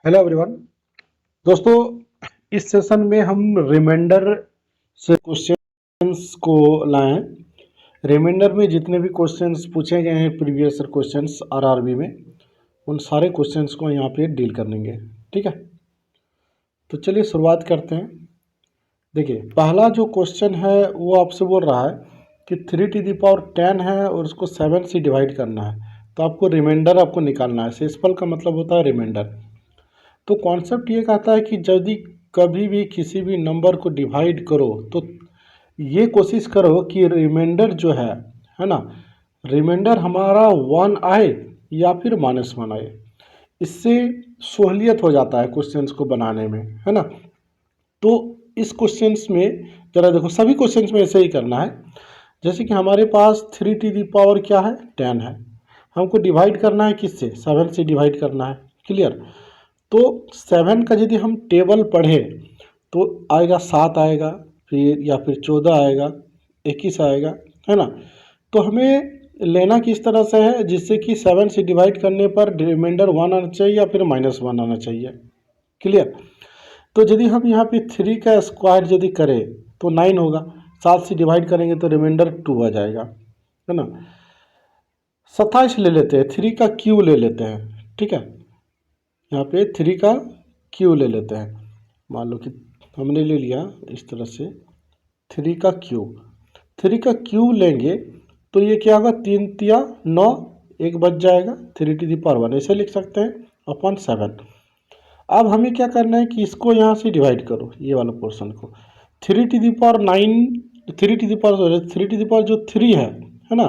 Hello everyone. दोस्तों, इस session में हम रिमाइंडर से क्वेश्चंस को लाए हैं। रिमाइंडर में जितने भी क्वेश्चंस पूछे गए हैं प्रीवियस क्वेश्चंस आरआरबी में, उन सारे क्वेश्चंस को यहाँ पे डील कर लेंगे। ठीक है, तो चलिए शुरुआत करते हैं। देखिए, पहला जो क्वेश्चन है वो आपसे बोल रहा है कि 3 to the power 10 है और उसको 7 से डिवाइड करना है, तो आपको रिमाइंडर आपको निकालना है। सेसफल का मतलब होता है रिमाइंडर। तो कॉन्सेप्ट ये कहता है कि यदि कभी भी किसी भी नंबर को डिवाइड करो तो ये कोशिश करो कि रिमाइंडर जो है ना, रिमाइंडर हमारा 1 आए या फिर -1 आए। इससे सहूलियत हो जाता है क्वेश्चंस को बनाने में, है ना। तो इस क्वेश्चंस में जरा देखो, सभी क्वेश्चंस में ऐसे ही करना है। जैसे कि हमारे पास 3 to the power क्या है, 10 है। हमको डिवाइड करना है किससे, 7 से डिवाइड करना है। क्लियर। तो 7 का यदि हम टेबल पढ़े तो आएगा 7 आएगा, फिर या फिर 14 आएगा, 21 आएगा, है ना। तो हमें लेना किस तरह से है, जिससे कि 7 से डिवाइड करने पर रिमाइंडर 1 आना चाहिए या फिर -1 आना चाहिए। क्लियर। तो यदि हम यहाँ पे 3 का स्क्वायर यदि करें तो 9 होगा। 7 से डिवाइड करेंगे तो रिमाइंडर 2 आ जाएगा, है ना। 27 ले लेते हैं, 3 का क्यू ले लेते हैं। ठीक है, यहाँ पे 3 का क्यू ले लेते हैं। मान लो कि हमने ले लिया इस तरह से 3 का क्यूब। 3 का क्यूब लेंगे तो ये क्या होगा, 3 तिया 9, एक बच जाएगा। 3 to the power 1 ऐसे लिख सकते हैं अपॉन 7। अब हमें क्या करना है कि इसको यहाँ से डिवाइड करो, ये वाला पोर्शन को। 3 to the power 9, 3 to the power जो 3 है ना,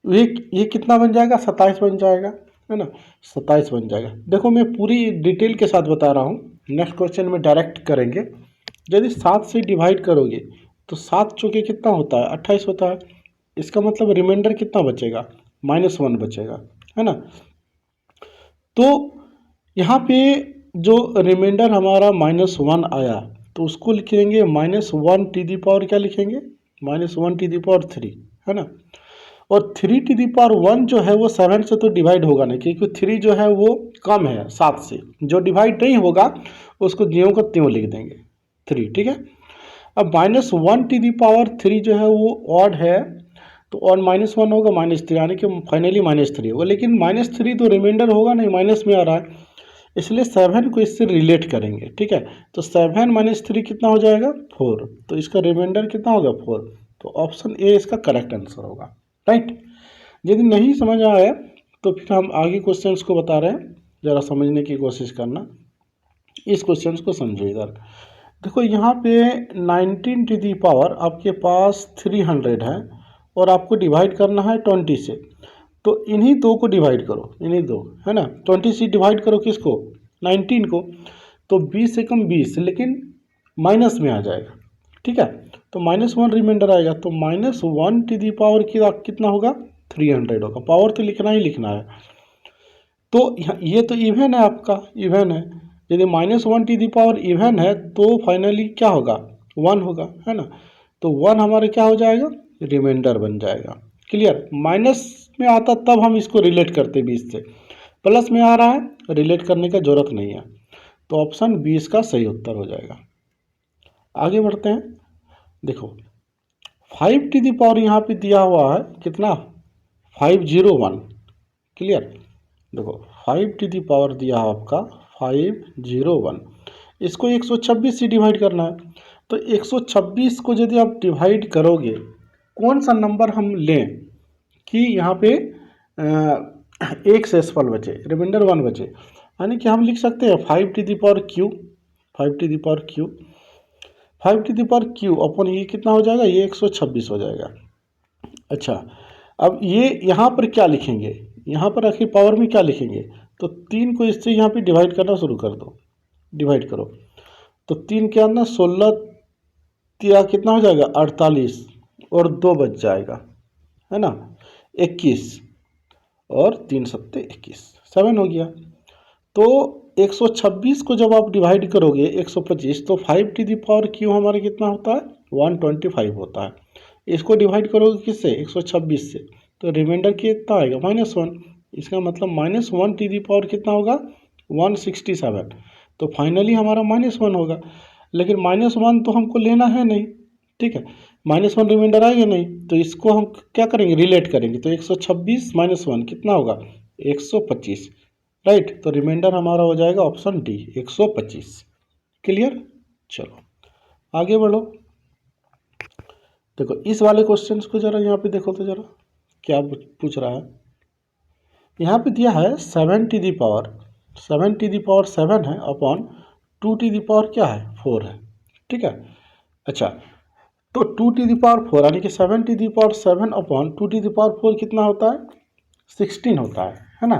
ये कितना बन जाएगा, 27 बन जाएगा, है ना। 27 बन जाएगा। देखो, मैं पूरी डिटेल के साथ बता रहा हूँ। नेक्स्ट क्वेश्चन में डायरेक्ट करेंगे। यदि 7 से डिवाइड करोगे तो 7 चौके कितना होता है, 28 होता है। इसका मतलब रिमाइंडर कितना बचेगा, -1 बचेगा, है ना। तो यहाँ पे जो रिमाइंडर हमारा -1 आया तो उसको लिखेंगे -1 to the power क्या लिखेंगे, -1 to the power 3, है ना। और 3 to the power 1 जो है वो 7 से तो डिवाइड होगा नहीं, क्योंकि 3 जो है वो कम है 7 से। जो डिवाइड नहीं होगा उसको ज्यों का त्यों लिख देंगे 3। ठीक है। अब -1 to the power 3 जो है वो ऑड है, तो ऑड -1 होगा, -3, यानी कि फाइनली -3 होगा। लेकिन -3 तो रिमाइंडर होगा नहीं, माइनस में आ रहा है, इसलिए 7 को इससे रिलेट करेंगे। ठीक है, तो 7 - 3 कितना हो जाएगा, 4। तो इसका रिमाइंडर कितना होगा, 4। तो ऑप्शन ए इसका करेक्ट आंसर होगा। राइट। यदि नहीं समझ आया तो फिर हम आगे क्वेश्चंस को बता रहे हैं, ज़रा समझने की कोशिश करना। इस क्वेश्चंस को समझो इधर। देखो, यहाँ पे 19 to the power आपके पास 300 है और आपको डिवाइड करना है 20 से। तो इन्हीं दो को डिवाइड करो, इन्हीं दो, है ना। 20 से डिवाइड करो किसको, 19 को। तो 20 से कम 20, लेकिन माइनस में आ जाएगा। ठीक है, तो -1 रिमाइंडर आएगा, तो -1 to the power की कितना होगा, 300 होगा। पावर तो लिखना ही लिखना है। तो ये तो इवन है, आपका इवन है। यदि -1 to the power इवन है तो फाइनली क्या होगा, 1 होगा, है ना। तो 1 हमारे क्या हो जाएगा, रिमाइंडर बन जाएगा। क्लियर। माइनस में आता तब हम इसको रिलेट करते 20 से, प्लस में आ रहा है, रिलेट करने का जरूरत नहीं है। तो ऑप्शन 20 का सही उत्तर हो जाएगा। आगे बढ़ते हैं। देखो, 5 to the power यहाँ पे दिया हुआ है कितना, 501। क्लियर। देखो, 5 to the power दिया है आपका 501। इसको 126 से डिवाइड करना है। तो 126 को यदि आप डिवाइड करोगे, कौन सा नंबर हम लें कि यहाँ पे एक शेषफल बचे, रिमाइंडर 1 बचे। यानी कि हम लिख सकते हैं 5 to the power q, 5 to the power q, 5 to the power q अपन ये कितना हो जाएगा, ये 126 हो जाएगा। अच्छा, अब ये यहाँ पर क्या लिखेंगे, यहाँ पर आखिर पावर में क्या लिखेंगे, तो 3 को इससे यहाँ पे डिवाइड करना शुरू कर दो, डिवाइड करो। तो 3 के अंदर 16 या कितना हो जाएगा, 48, और 2 बच जाएगा, है ना, 21, और 3 सत्ते 21, 7 हो गया। तो 126 को जब आप डिवाइड करोगे 125, तो 5 to the power क्यू हमारा कितना होता है, 125 होता है। इसको डिवाइड करोगे किससे, 126 से, तो रिमाइंडर कितना आएगा, -1। इसका मतलब -1 to the power कितना होगा, 167, तो फाइनली हमारा -1 होगा। लेकिन -1 तो हमको लेना है नहीं, ठीक है, -1 रिमाइंडर आएगा नहीं, तो इसको हम क्या करेंगे, रिलेट करेंगे। तो 126 -1 कितना होगा, 125, राइट। तो रिमाइंडर हमारा हो जाएगा ऑप्शन डी, 125। क्लियर। चलो आगे बढ़ो। देखो इस वाले क्वेश्चन को जरा यहाँ पे देखो तो जरा क्या पूछ रहा है। यहाँ पे दिया है 7 टू दी पावर 7 है अपॉन 2 टू दी पावर क्या है 4 है, ठीक है। अच्छा, तो 2 टू दी पावर 4 यानी कि 7 to the power 7 upon 2 to the power 4 कितना होता है, 16 होता है ना।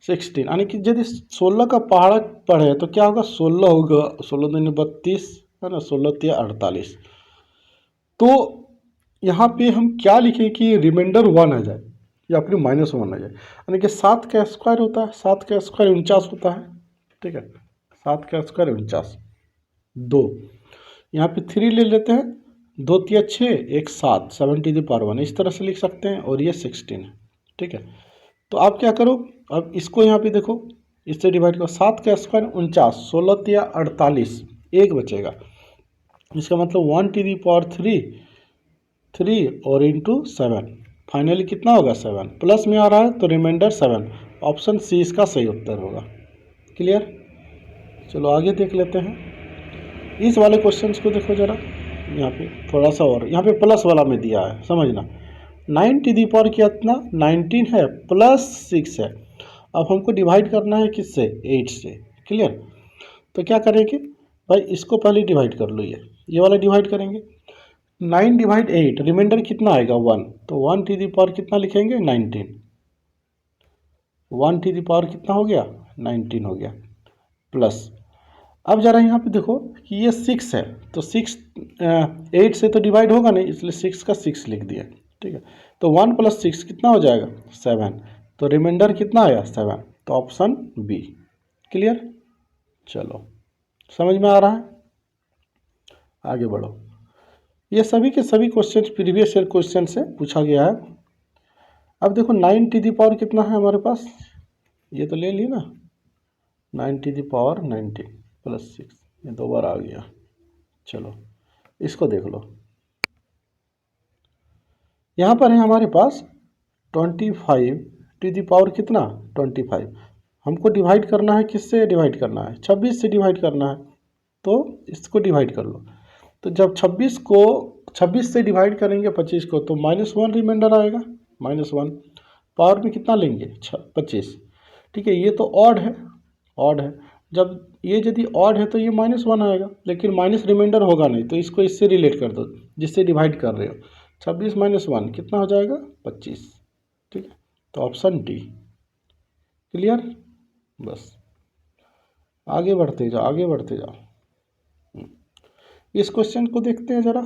16 यानी कि यदि 16 का पहाड़ा पढ़े तो क्या होगा, 16 होगा, 16 दूनी 32 है ना, 16 तिया 48। तो यहाँ पे हम क्या लिखें कि रिमाइंडर 1 आ जाए या फिर -1 आ जाए। यानी कि 7 का स्क्वायर होता है, 7 का स्क्वायर 49 होता है, ठीक है। 7 का स्क्वायर 49, 2 यहाँ पे 3 ले लेते हैं, 2 तिया 6, 1 7, 7 टू द पावर 1 इस तरह से लिख सकते हैं। और ये 16 है, ठीक है। तो आप क्या करो, अब इसको यहाँ पे देखो, इससे डिवाइड करो। 7 का स्क्वायर 49, 16 तिया 48, 1 बचेगा। इसका मतलब 1 टू दी पावर 3 और इंटू 7, फाइनली कितना होगा 7, प्लस में आ रहा है तो रिमाइंडर 7। ऑप्शन सी इसका सही उत्तर होगा। क्लियर। चलो आगे देख लेते हैं। इस वाले क्वेश्चंस को देखो जरा, यहाँ पे थोड़ा सा और, यहाँ पे प्लस वाला में दिया है, समझना। 9 टू दी पावर कितना 19 है प्लस 6 है। अब हमको डिवाइड करना है किससे, 8 से। क्लियर। तो क्या करेंगे भाई, इसको पहले डिवाइड कर लो, ये वाला डिवाइड करेंगे। 9 डिवाइड 8, रिमाइंडर कितना आएगा 1, तो 1 टू दी पावर कितना लिखेंगे 19, 1 टू दी पावर कितना हो गया 19 हो गया, प्लस। अब जरा यहाँ पे देखो कि ये 6 है, तो 6 8 से तो डिवाइड होगा नहीं, इसलिए 6 का 6 लिख दिया, ठीक है। तो 1 + 6 कितना हो जाएगा 7, तो रिमाइंडर कितना आया 7, तो ऑप्शन बी। क्लियर। चलो समझ में आ रहा है, आगे बढ़ो। ये सभी के सभी क्वेश्चन प्रीवियस ईयर क्वेश्चन से पूछा गया है। अब देखो 9 टू दी पावर कितना है हमारे पास, ये तो ले लिए ना, 9 टू दी पावर 19 + 6, ये 2 बार आ गया। चलो इसको देख लो, यहाँ पर है हमारे पास 25 टू दी पावर कितना 25। हमको डिवाइड करना है, किससे डिवाइड करना है, 26 से डिवाइड करना है, तो इसको डिवाइड कर लो। तो जब 26 से डिवाइड करेंगे 25 को, तो -1 रिमाइंडर आएगा, -1 पावर में कितना लेंगे 25, ठीक है। ये तो ऑड है, जब ये यदि ऑड है तो ये -1 आएगा, लेकिन माइनस रिमाइंडर होगा नहीं, तो इसको इससे रिलेट कर दो जिससे डिवाइड कर रहे हो। 26 - 1 कितना हो जाएगा 25, ठीक है। तो ऑप्शन डी। क्लियर। बस आगे बढ़ते जाओ। इस क्वेश्चन को देखते हैं जरा।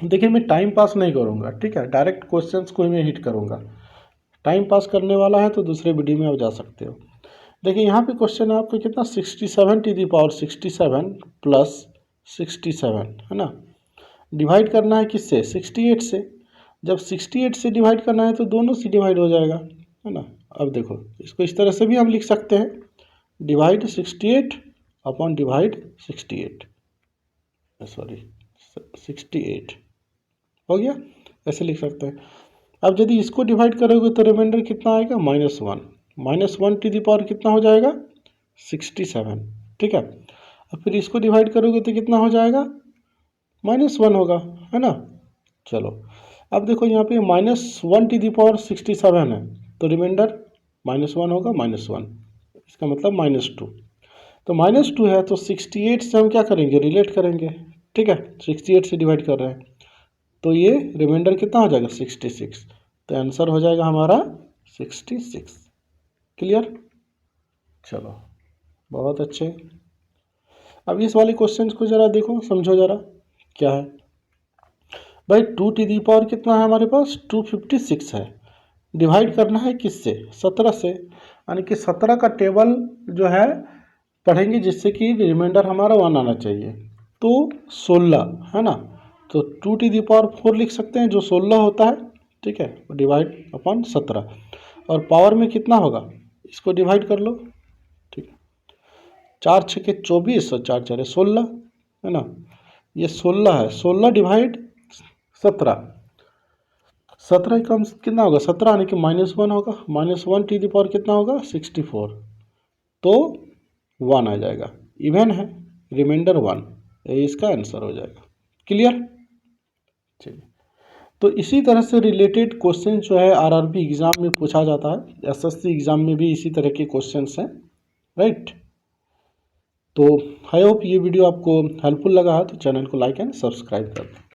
देखिए मैं टाइम पास नहीं करूँगा, ठीक है, डायरेक्ट क्वेश्चंस को ही मैं हिट करूँगा। टाइम पास करने वाला है तो दूसरे वीडियो में आप जा सकते हो। देखिए यहाँ पे क्वेश्चन है आपको कितना 67 टू दी पावर 67 + 67 है ना। डिवाइड करना है किससे 68 से। जब 68 से डिवाइड करना है तो दोनों से डिवाइड हो जाएगा, है ना। अब देखो इसको इस तरह से भी हम लिख सकते हैं, डिवाइड 68 अपॉन डिवाइड 68, सॉरी 68 हो गया, ऐसे लिख सकते हैं। अब यदि इसको डिवाइड करोगे तो रिमाइंडर कितना आएगा -1 टू दी पावर कितना हो जाएगा 67, ठीक है। अब फिर इसको डिवाइड करोगे तो कितना हो जाएगा -1 होगा, है ना। चलो अब देखो यहाँ पे -1 टू दी पावर 67 है, तो रिमाइंडर -1 होगा, -1 इसका मतलब -2। तो -2 है तो 68 से हम क्या करेंगे रिलेट करेंगे, ठीक है। 68 से डिवाइड कर रहे हैं तो ये रिमाइंडर कितना हो जाएगा 66, तो आंसर हो जाएगा हमारा 66। क्लियर। चलो बहुत अच्छे। अब इस वाले क्वेश्चन को ज़रा देखो, समझो ज़रा क्या है भाई। 2 टू दी पावर कितना है हमारे पास 256 है। डिवाइड करना है किससे 17 से, यानी कि 17 का टेबल जो है पढ़ेंगे जिससे कि रिमाइंडर हमारा 1 आना चाहिए, तो 16 है ना। तो 2 टू दी पावर 4 लिख सकते हैं जो 16 होता है, ठीक है, डिवाइड अपॉन 17। और पावर में कितना होगा इसको डिवाइड कर लो, 4 छके 24 और 4 4 16, है ना। ये 16 है, 16 डिवाइड 17, 17 कम कितना होगा, 17 यानी कि -1 होगा, -1 टू द पावर कितना होगा 64, तो 1 आ जाएगा, इवन है, रिमाइंडर 1, ये इसका आंसर हो जाएगा। क्लियर। चलिए, तो इसी तरह से रिलेटेड क्वेश्चन जो है आरआरबी एग्ज़ाम में पूछा जाता है, एसएससी एग्ज़ाम में भी इसी तरह के क्वेश्चंस हैं, राइट। तो आई होप ये वीडियो आपको हेल्पफुल लगा है, तो चैनल को लाइक एंड सब्सक्राइब कर दें।